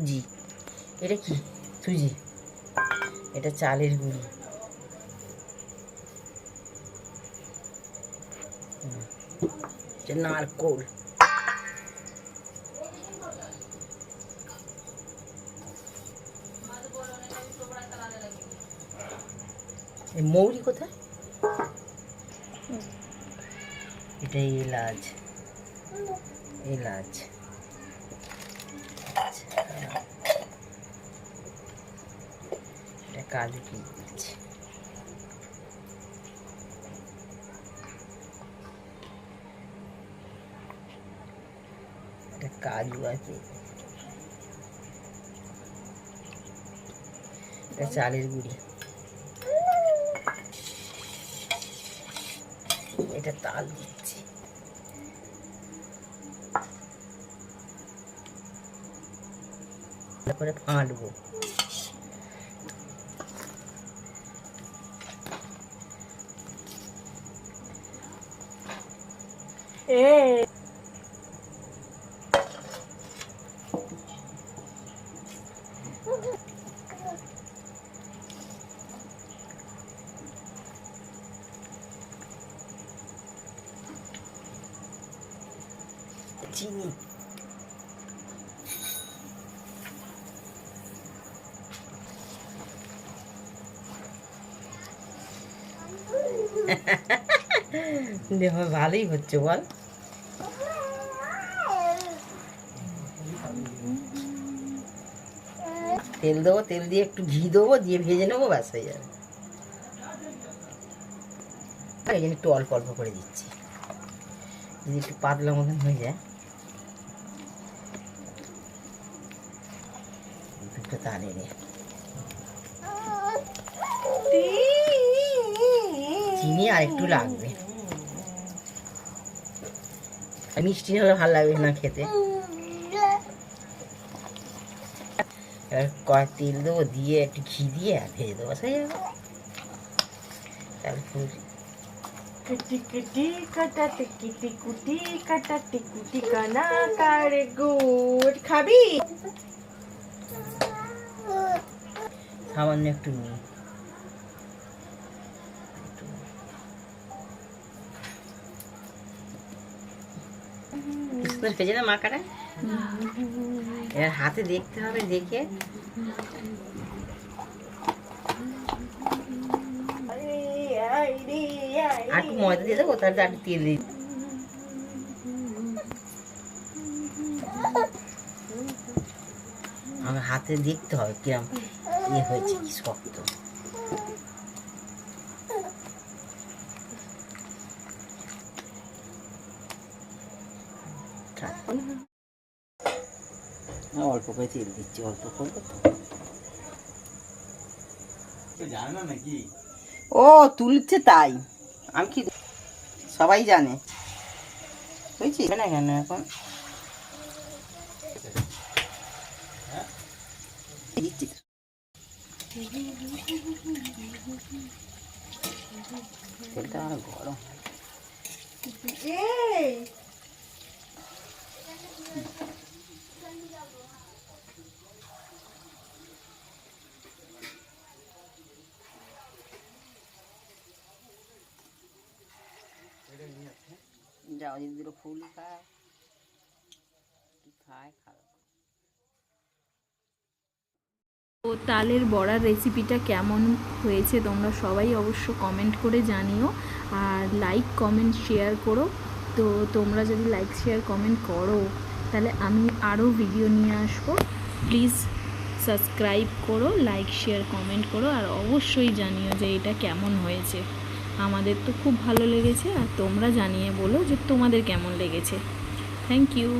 জি, এটা কি সুজি? এটা চালের গুঁড়ি। নারকোল। মৌরি কোথায়? এটা এলাচ। এলাচ, এটা কাজু কিশমিশ। এটা কাজু আছে। এটা চালের গুঁড়ি। এটা তাল দিচ্ছি। তারপরে ফাঁটবো। চিনি। দেখো ভালোই হচ্ছে বল। তেল দেবো, তেল দিয়ে একটু ঘি দেবো, দিয়ে ভেজে নেবো, ব্যাস হয়ে যাবে। এই জন্য একটু অল্প অল্প করে দিচ্ছি, যদি একটু পাতলা মতন হয়ে যায়। দুটো তালে রে চিনি আর একটু লাগবে। মিষ্টি হলে ভালো লাগবে না খেতে। এবার কড়াই তেল দেবো, দিয়ে একটু ঘি দিয়ে ভেজে দেবো, সেই যাবে। তারপর কিটি কাটাতে কিটি কুটি কাটাতে কুটি কানা কারে গুড় খাবি? সামান্য একটু নুন। সুন্দর খেয়েছে না মাখাটা? এবার হাতে দেখতে হবে, দেখে আর একটু ময়দা দিয়ে দেবো, তাহলে আর তেল দিয়ে আমার হাতে দেখতে হবে কিরম ইয়ে হয়েছে, কি শক্ত। অল্প করে তেল দিচ্ছি, অল্প করবো তো জানে না নাকি? ও তুলছে তাই, আমি কি সবাই জানে বুঝছি না কেন এখন দিচ্ছি। তেলটা আমার গরম। যাও যদি দুটো ফুল খায়, খায় খারাপ। তো তালের বড়ার রেসিপিটা কেমন হয়েছে তোমরা সবাই অবশ্য কমেন্ট করে জানিও, আর লাইক কমেন্ট শেয়ার করো। তো তোমরা যদি লাইক শেয়ার কমেন্ট করো তাহলে আমি আরও ভিডিও নিয়ে আসবো। প্লিজ সাবস্ক্রাইব করো, লাইক শেয়ার কমেন্ট করো, আর অবশ্যই জানিও যে এটা কেমন হয়েছে। আমাদের তো খুব ভালো লেগেছে, আর তোমরা জানিয়ে বলো যে তোমাদের কেমন লেগেছে। Thank you.